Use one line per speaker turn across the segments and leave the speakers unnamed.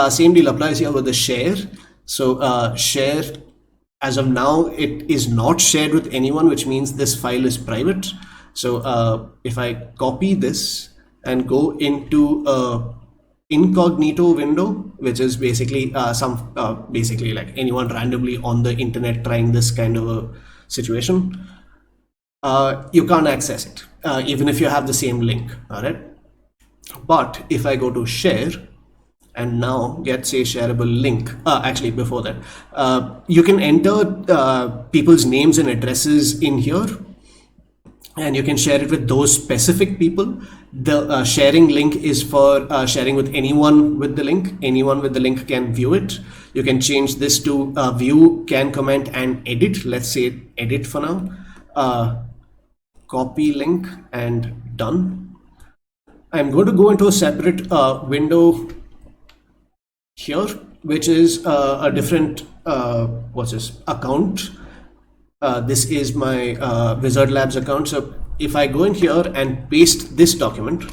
Same deal applies here with the share. So share, as of now, it is not shared with anyone, which means this file is private. So if I copy this and go into a incognito window, which is basically basically like anyone randomly on the internet trying this kind of a situation, you can't access it, even if you have the same link. All right. But if I go to share and now get say shareable link, actually before that, you can enter people's names and addresses in here, and you can share it with those specific people. The sharing link is for sharing with anyone with the link. Anyone with the link can view it. You can change this to view, can comment, and edit. Let's say edit for now. Copy link and done. I'm going to go into a separate window here, which is a different what's this account. This is my Wizard Labs account. So if I go in here and paste this document,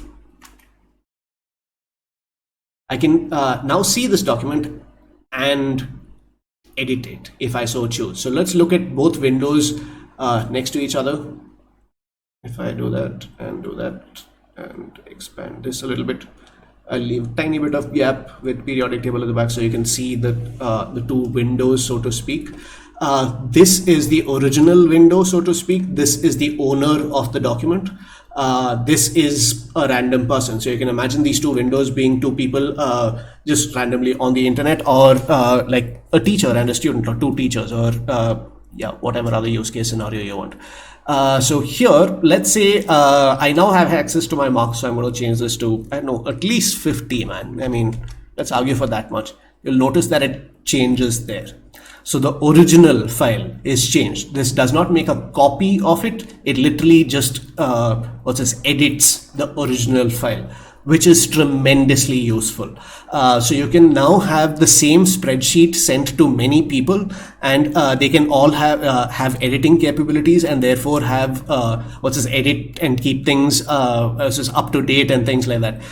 I can now see this document and edit it if I so choose. So let's look at both windows next to each other. If I do that and expand this a little bit, I'll leave a tiny bit of gap with periodic table at the back so you can see that the two windows, so to speak. This is the original window, so to speak. This is the owner of the document. This is a random person. So you can imagine these two windows being two people just randomly on the internet, or like a teacher and a student, or two teachers, or yeah, whatever other use case scenario you want. So here, let's say I now have access to my marks, so I'm going to change this to, I don't know, at least 50, man. I mean, let's argue for that much. You'll notice that it changes there. So the original file is changed. This does not make a copy of it. It literally just edits the original file, which is tremendously useful. So you can now have the same spreadsheet sent to many people, and they can all have editing capabilities, and therefore have edit and keep things up to date and things like that.